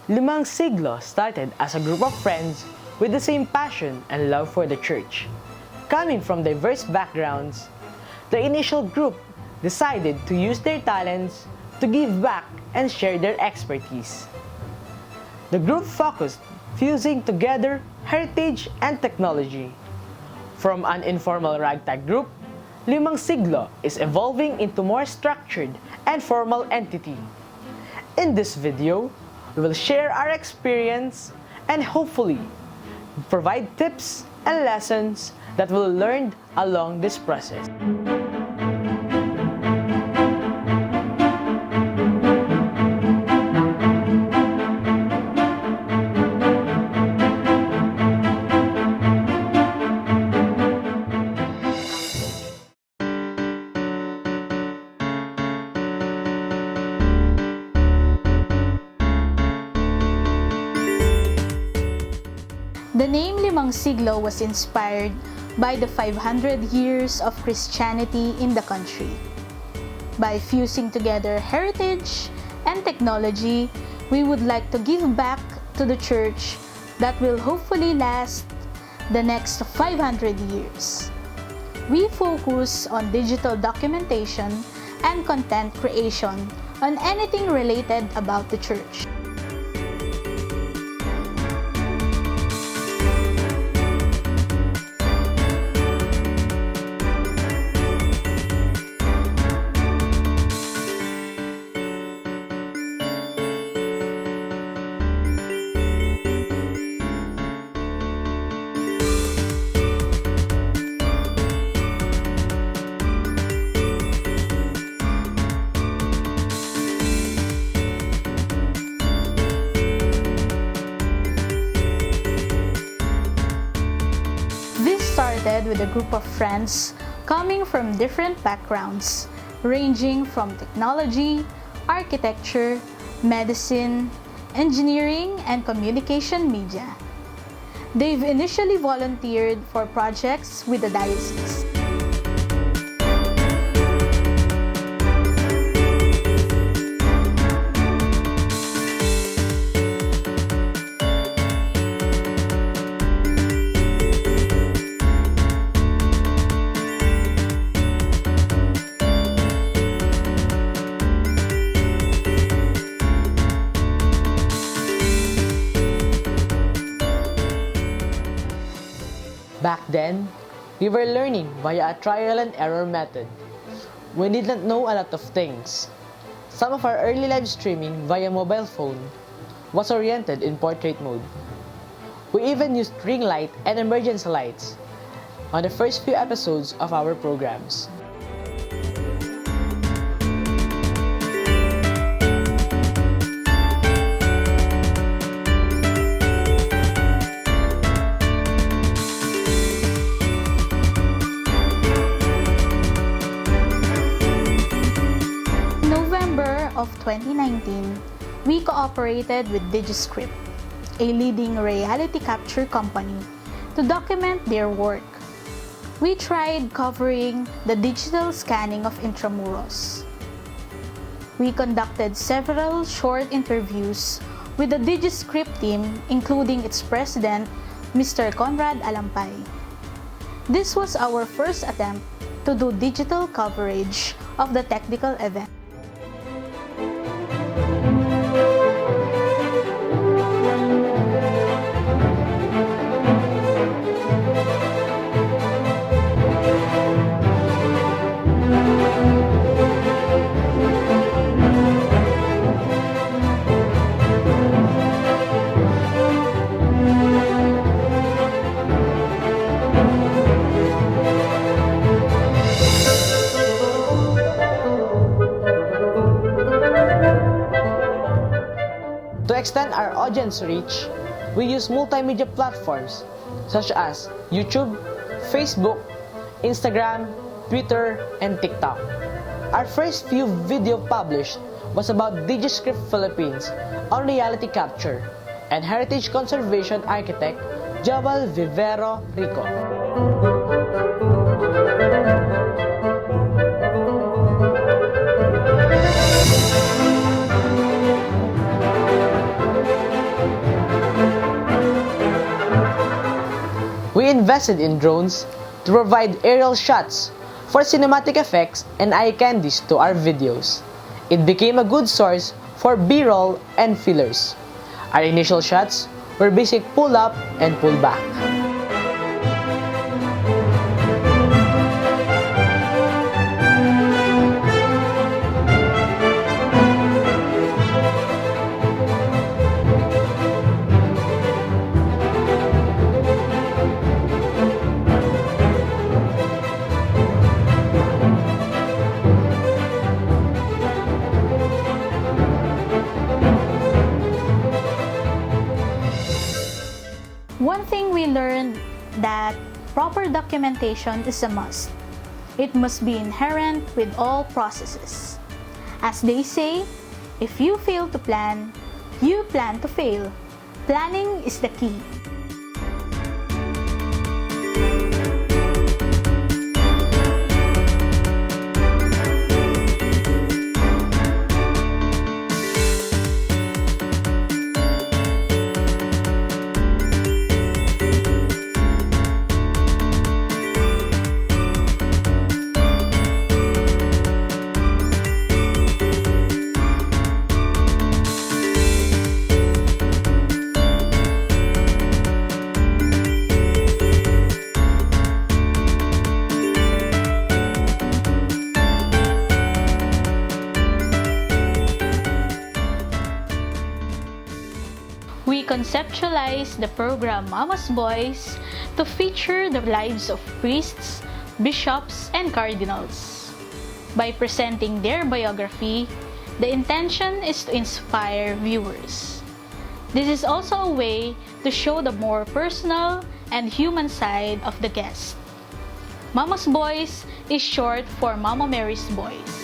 Limang Siglo started as a group of friends with the same passion and love for the church. Coming from diverse backgrounds, the initial group decided to use their talents to give back and share their expertise. The group focused fusing together heritage and technology. From an informal ragtag group, Limang Siglo is evolving into more structured and formal entity. In this video, we will share our experience and hopefully provide tips and lessons that we'll learn along this process. The name Limang Siglo was inspired by the 500 years of Christianity in the country. By fusing together heritage and technology, we would like to give back to the church that will hopefully last the next 500 years. We focus on digital documentation and content creation on anything related about the church. Started with a group of friends coming from different backgrounds, ranging from technology, architecture, medicine, engineering, and communication media. They've initially volunteered for projects with the diocese. Back then, we were learning via a trial and error method. We did not know a lot of things. Some of our early live streaming via mobile phone was oriented in portrait mode. We even used ring light and emergency lights on the first few episodes of our programs. Of 2019, we cooperated with DigiScript, a leading reality capture company, to document their work. We tried covering the digital scanning of Intramuros. We conducted several short interviews with the DigiScript team, including its president, Mr. Conrad Alampay. This was our first attempt to do digital coverage of the technical event. To extend our audience reach, we use multimedia platforms such as YouTube, Facebook, Instagram, Twitter, and TikTok. Our first few video published was about DigiScript Philippines on reality capture and heritage conservation architect Joel Vivero Rico. invested in drones to provide aerial shots for cinematic effects and eye candies to our videos. It became a good source for B-roll and fillers. Our initial shots were basic pull up and pull back. One thing we learned that proper documentation is a must. It must be inherent with all processes. As they say, if you fail to plan, you plan to fail. Planning is the key. We conceptualized the program Mama's Boys to feature the lives of priests, bishops, and cardinals. By presenting their biography, the intention is to inspire viewers. This is also a way to show the more personal and human side of the guest. Mama's Boys is short for Mama Mary's Boys.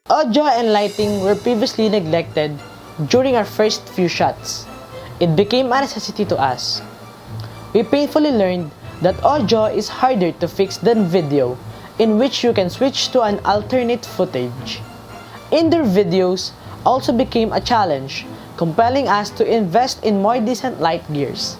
Audio and lighting were previously neglected during our first few shots. It became a necessity to us. We painfully learned that audio is harder to fix than video, in which you can switch to an alternate footage. Indoor videos also became a challenge, compelling us to invest in more decent light gears.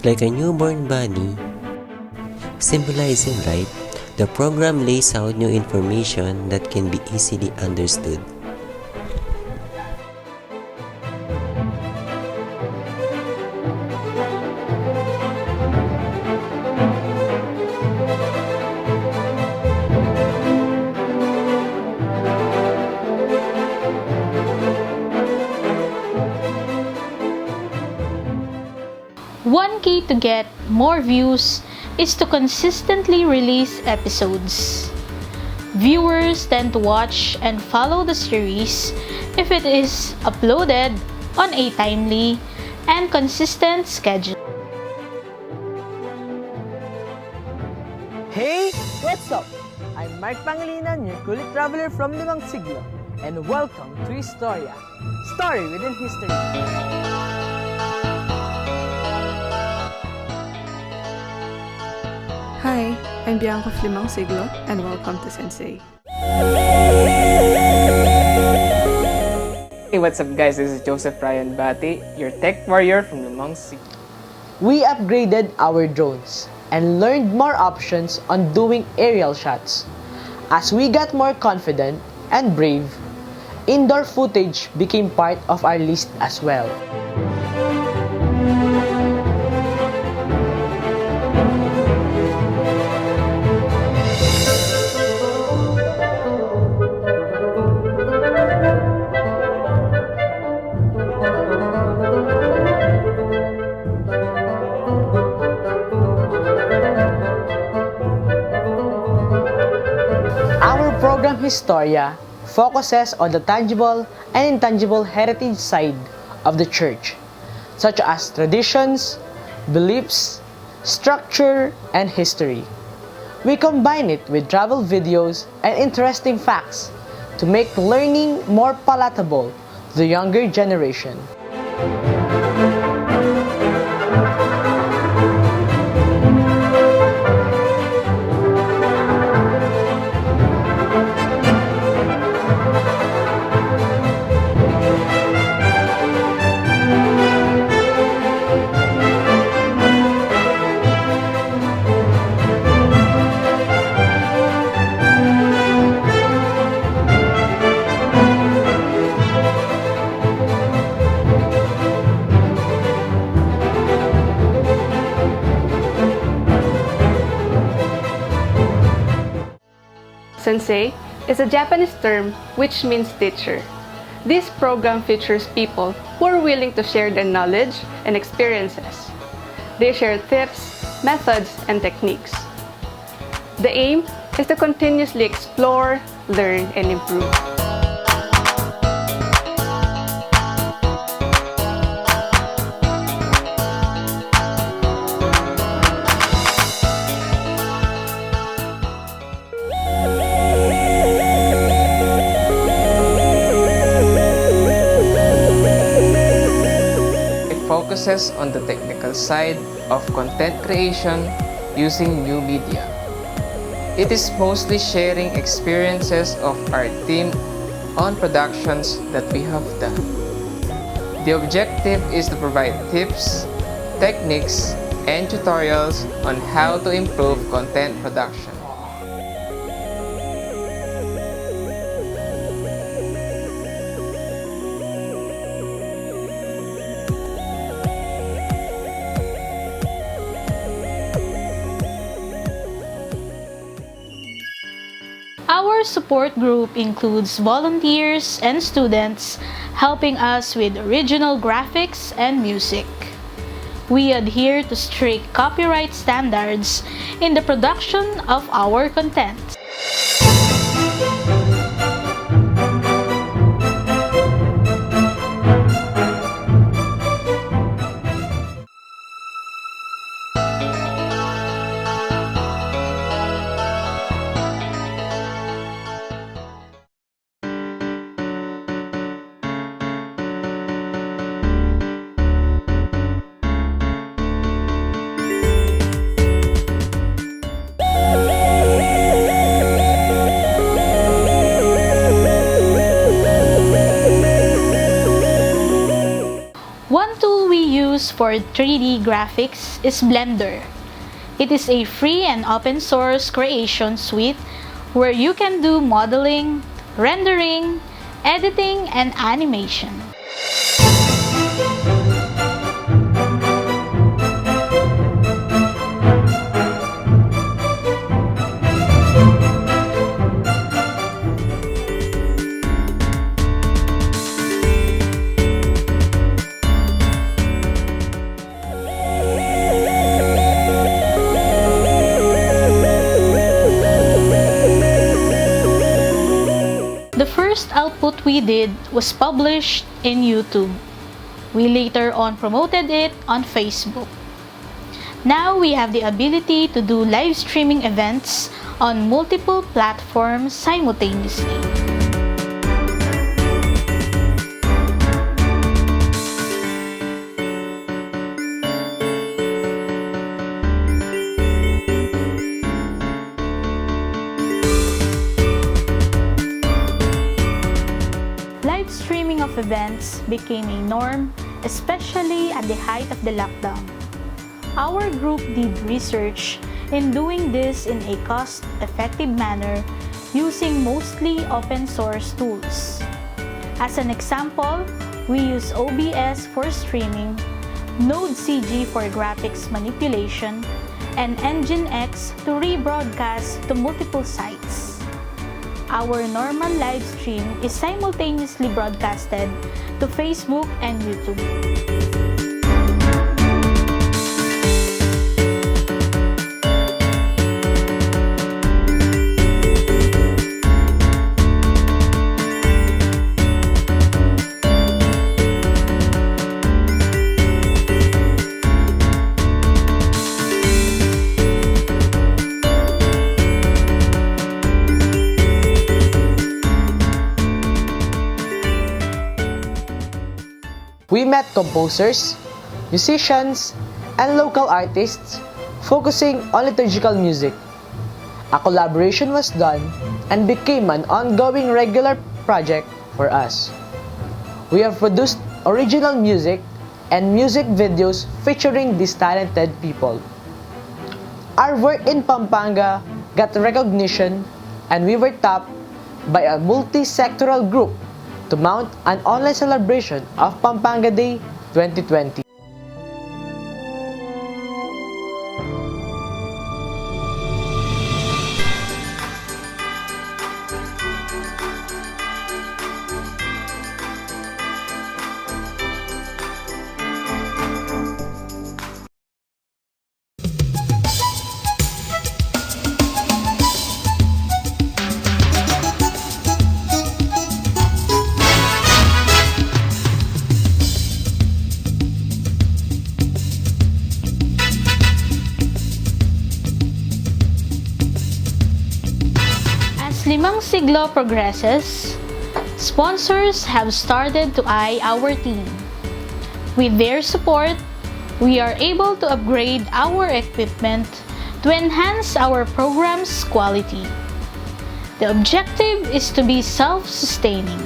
Like a newborn bunny, symbolizing light, the program lays out new information that can be easily understood. One key to get more views is to consistently release episodes. Viewers tend to watch and follow the series if it is uploaded on a timely and consistent schedule. Hey, what's up? I'm Mark Pangilinan, your kulit traveler from Limang Siglo, and welcome to Historia, Story Within History. Hi, I'm Bianca of Limang Siglo, and welcome to Sensei. Hey, what's up guys? This is Joseph Ryan Bati, your tech warrior from Limang Siglo. We upgraded our drones and learned more options on doing aerial shots. As we got more confident and brave, indoor footage became part of our list as well. program Historia focuses on the tangible and intangible heritage side of the church, such as traditions, beliefs, structure, and history. We combine it with travel videos and interesting facts to make learning more palatable to the younger generation. Sensei is a Japanese term which means teacher. This program features people who are willing to share their knowledge and experiences. They share tips, methods, and techniques. The aim is to continuously explore, learn, and improve. Focuses on the technical side of content creation using new media. It is mostly sharing experiences of our team on productions that we have done. The objective is to provide tips, techniques, and tutorials on how to improve content production. Our support group includes volunteers and students helping us with original graphics and music. We adhere to strict copyright standards in the production of our content. One tool we use for 3D graphics is Blender. It is a free and open source creation suite where you can do modeling, rendering, editing, and animation. The first output we did was published in YouTube. We later on promoted it on Facebook. Now we have the ability to do live streaming events on multiple platforms simultaneously. Live streaming of events became a norm, especially at the height of the lockdown. Our group did research in doing this in a cost-effective manner using mostly open-source tools. As an example, we use OBS for streaming, Node.CG for graphics manipulation, and Nginx to rebroadcast to multiple sites. Our normal live stream is simultaneously broadcasted to Facebook and YouTube. We met composers, musicians, and local artists focusing on liturgical music. A collaboration was done and became an ongoing regular project for us. We have produced original music and music videos featuring these talented people. Our work in Pampanga got recognition and we were tapped by a multi-sectoral group to mount an online celebration of Pampanga Day 2020. Limang Siglo progresses, sponsors have started to eye our team. With their support, we are able to upgrade our equipment to enhance our program's quality. The objective is to be self-sustaining.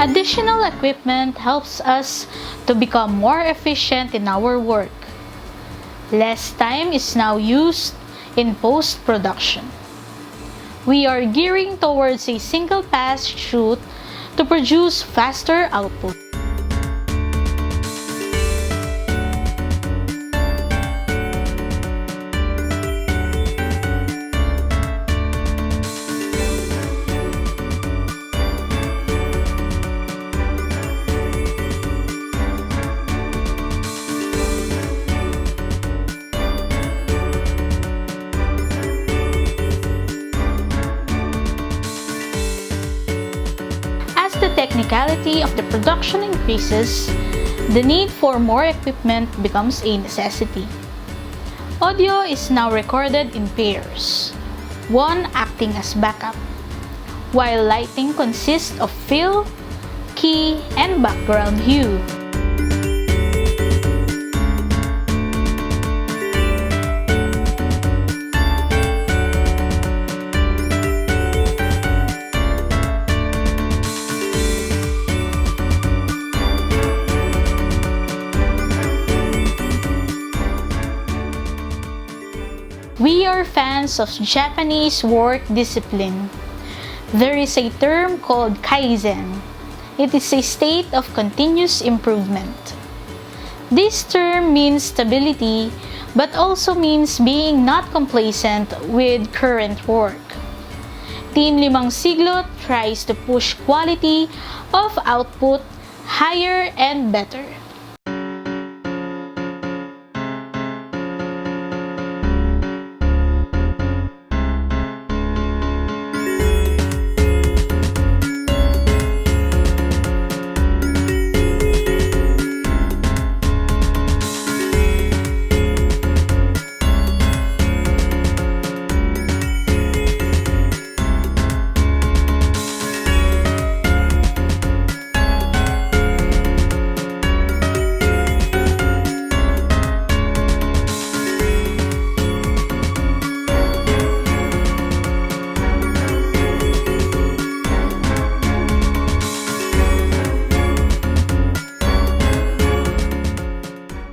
Additional equipment helps us to become more efficient in our work. Less time is now used in post-production. We are gearing towards a single-pass shoot to produce faster output. The technicality of the production increases, the need for more equipment becomes a necessity. Audio is now recorded in pairs, one acting as backup, while lighting consists of fill, key, and background hue. We are fans of Japanese work discipline. There is a term called Kaizen. It is a state of continuous improvement. This term means stability, but also means being not complacent with current work. Team Limang Siglo tries to push quality of output higher and better.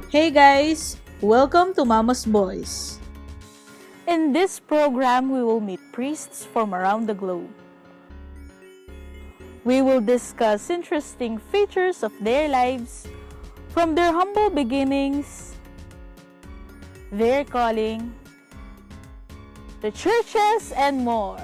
Hey guys! Welcome to Mama's Boys. In this program, we will meet priests from around the globe. We will discuss interesting features of their lives, from their humble beginnings, their calling, the churches, and more.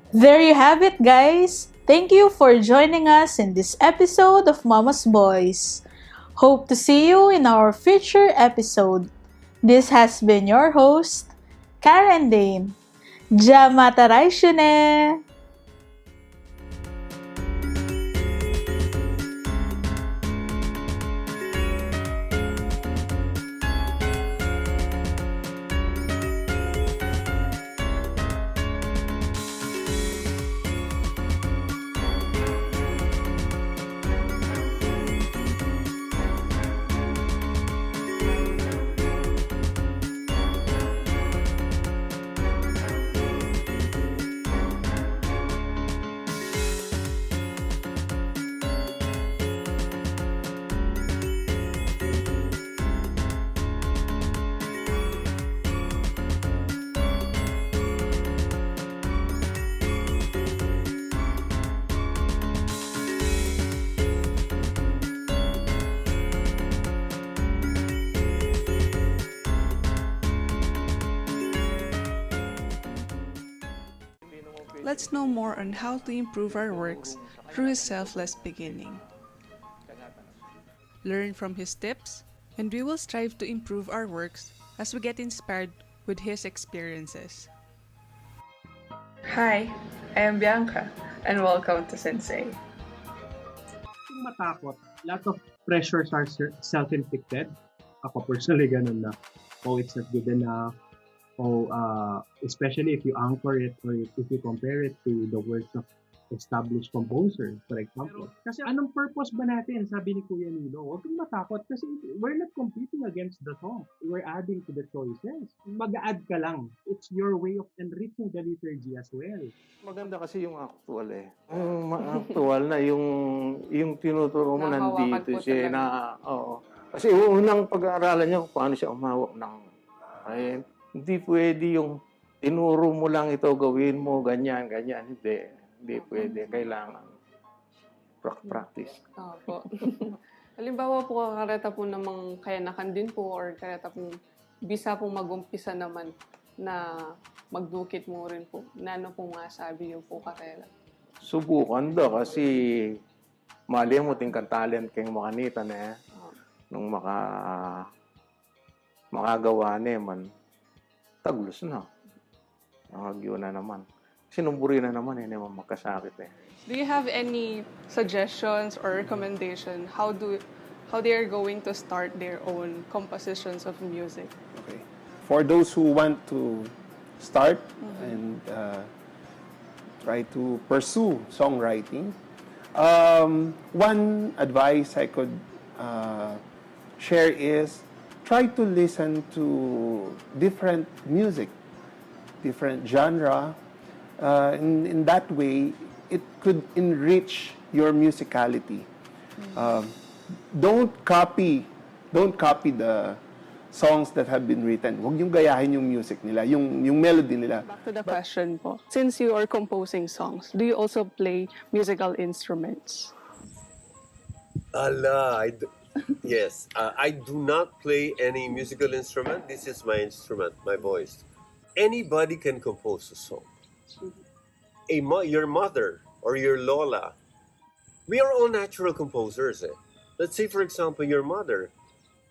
There you have it, guys. Thank you for joining us in this episode of Mama's Boys. Hope to see you in our future episode. This has been your host, Karen Dane. Jamatarai shune! Let's know more on how to improve our works through his selfless beginning. Learn from his tips, and we will strive to improve our works as we get inspired with his experiences. Hi, I am Bianca, and welcome to Sensei. Kung matakot, lot of pressures are self-inflicted. Ako personally ganun na, oh, it's not good enough. Oh, especially if you anchor it or if you compare it to the works of established composers, for example. Kasi anong purpose ba natin, sabi ni Kuya Nilo? Huwag kang matakot kasi we're not competing against the song. We're adding to the choices. Mag-add ka lang. It's your way of enriching the liturgy as well. Maganda kasi yung actual eh. Actual na yung tinuturo mo Nahawakan nandito po siya talaga. na oo. Kasi unang pag-aaralan niya kung paano siya umawak ng hindi pwede yung tinuro mo lang ito gawin mo ganyan. Hindi pwede. Kailangan practice. Opo. Halimbawa po, kareta po namang kayanakan din po or kareta po bisa pong mag-umpisa naman na magdukit mo rin po. Nano po nga sabi yung po karela. Subukan daw kasi mali mo tingkan talent kayong makanita na nung makagawa niya man taglos na. Nakagyo na naman. Sinumburi na naman naman magkasakit eh. Do you have any suggestions or recommendation how they are going to start their own compositions of music? Okay. For those who want to start and try to pursue songwriting, one advice I could share is try to listen to different music, different genre. In that way, it could enrich your musicality. Don't copy the songs that have been written. Huwag yung gayahin yung music nila, yung melody nila. Back to the question po. Since you are composing songs, do you also play musical instruments? Yes, I do not play any musical instrument. This is my instrument, my voice. Anybody can compose a song. Your mother or your lola. We are all natural composers. Let's say, for example, your mother.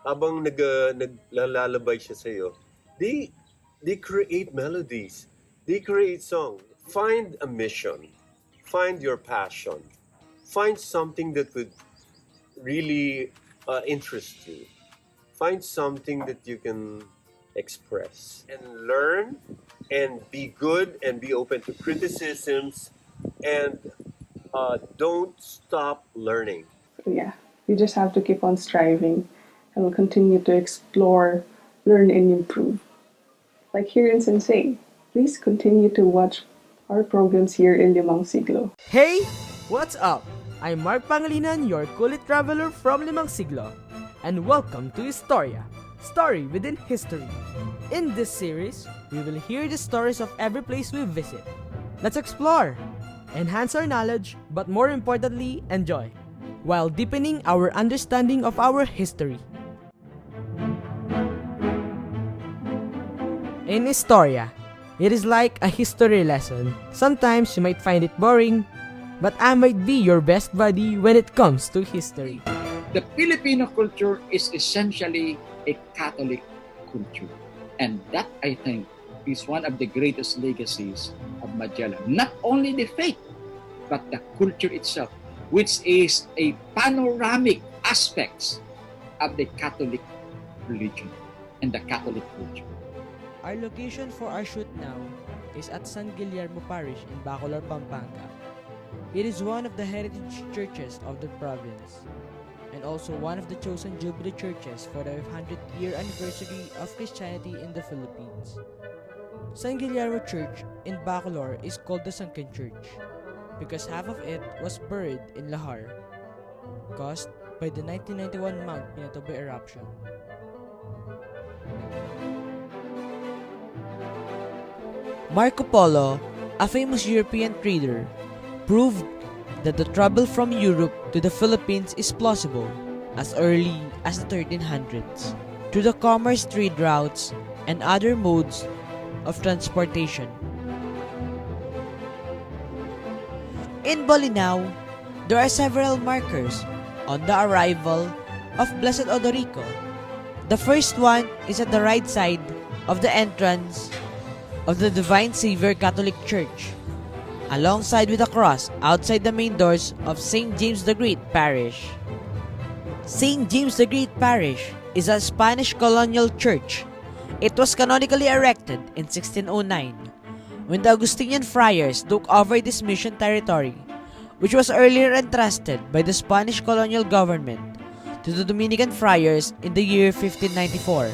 Habang naglalabay siya sa'yo, they create melodies. They create song. Find a mission. Find your passion. Find something that would really interest you. Find something that you can express and learn and be good and be open to criticisms and don't stop learning. Yeah, you just have to keep on striving and we'll continue to explore, learn, and improve. Like here in Sensei, please continue to watch our programs here in Limang Siglo. Hey! What's up? I'm Mark Pangilinan, your Kulit Traveler from Limang Siglo. And welcome to Historia, Story Within History. In this series, we will hear the stories of every place we visit. Let's explore, enhance our knowledge, but more importantly, enjoy, while deepening our understanding of our history. In Historia, It is like a history lesson. Sometimes you might find it boring, but I might be your best buddy when it comes to history. The Filipino culture is essentially a Catholic culture. And that, I think, is one of the greatest legacies of Magellan. Not only the faith, but the culture itself, which is a panoramic aspects of the Catholic religion and the Catholic culture. Our location for our shoot now is at San Guillermo Parish in Bacolor, Pampanga. It is one of the heritage churches of the province, and also one of the chosen Jubilee churches for the 500th-year anniversary of Christianity in the Philippines. San Guillermo Church in Bacolor is called the Sunken Church because half of it was buried in lahar, caused by the 1991 Mount Pinatubo eruption. Marco Polo, a famous European trader, proved that the travel from Europe to the Philippines is plausible as early as the 1300s through the commerce trade routes and other modes of transportation. In Bolinao, there are several markers on the arrival of Blessed Odorico. The first one is at the right side of the entrance of the Divine Savior Catholic Church, alongside with a cross outside the main doors of St. James the Great Parish. St. James the Great Parish is a Spanish colonial church. It was canonically erected in 1609 when the Augustinian friars took over this mission territory, which was earlier entrusted by the Spanish colonial government to the Dominican friars in the year 1594,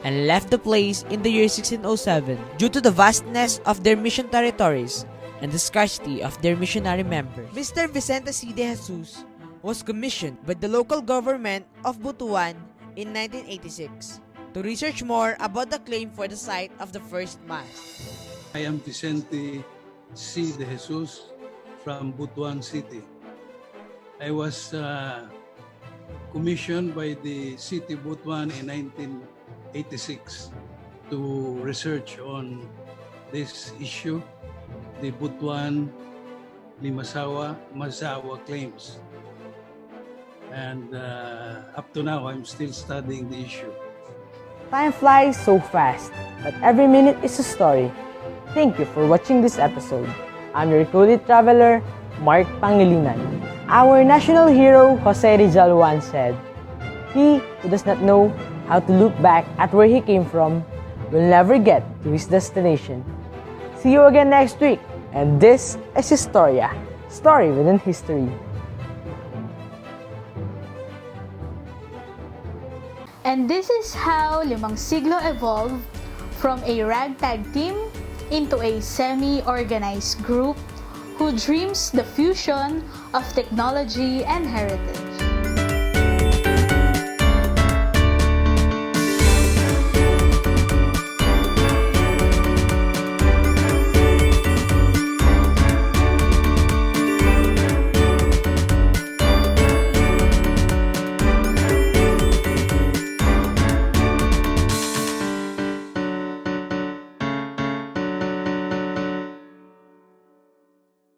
and left the place in the year 1607 due to the vastness of their mission territories and the scarcity of their missionary members. Mr. Vicente C. de Jesus was commissioned by the local government of Butuan in 1986 to research more about the claim for the site of the first Mass. I am Vicente C. de Jesus from Butuan City. I was commissioned by the city of Butuan in 1986 to research on this issue, the Butuan Mazawa claims. And up to now, I'm still studying the issue. Time flies so fast, but every minute is a story. Thank you for watching this episode. I'm your recruited traveler, Mark Pangilinan. Our national hero, Jose Rizal, once said, "He who does not know how to look back at where he came from will never get to his destination." See you again next week, and this is Historia, story within history. And this is how Limang Siglo evolved from a ragtag team into a semi-organized group who dreams the fusion of technology and heritage.